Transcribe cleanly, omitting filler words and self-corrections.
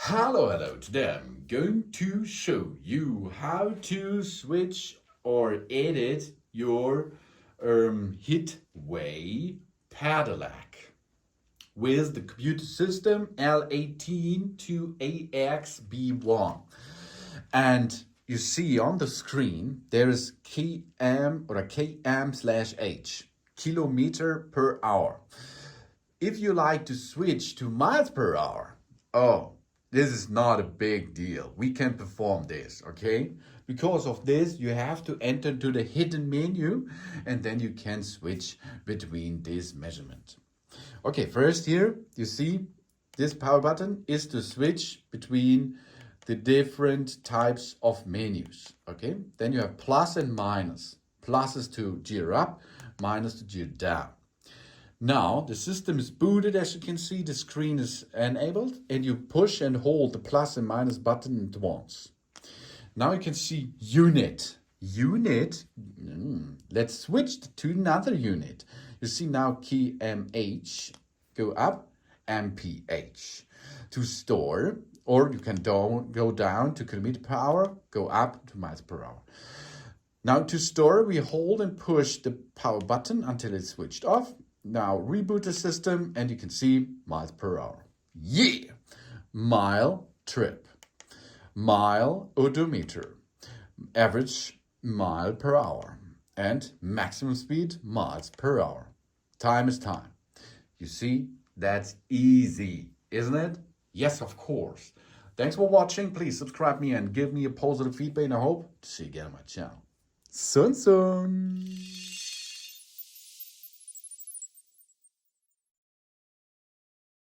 Hello. Today I'm going to show you how to switch or edit your Hitway pedelec with the computer system L182EXB1. And you see on the screen there is km/h, kilometer per hour. If you like to switch to miles per hour, this is not a big deal. We can perform this, okay? Because of this, you have to enter to the hidden menu and then you can switch between this measurement. Okay, first here, you see this power button is to switch between the different types of menus, okay? Then you have plus and minus. Plus is to gear up, minus to gear down. Now the system is booted. As you can see, the screen is enabled and you push and hold the plus and minus button at once. Now you can see unit. Let's switch to another unit. You see now key MH, go up, MPH. To store, or you can go down to kilometer per hour, go up to miles per hour. Now to store, we hold and push the power button until it's switched off. Now reboot the system and you can see miles per hour. Yeah! Mile trip, mile odometer, average mile per hour, and maximum speed miles per hour. Time is time. You see, that's easy, isn't it? Yes, of course. Thanks for watching. Please subscribe me and give me a positive feedback, and I hope to see you again on my channel. Soon.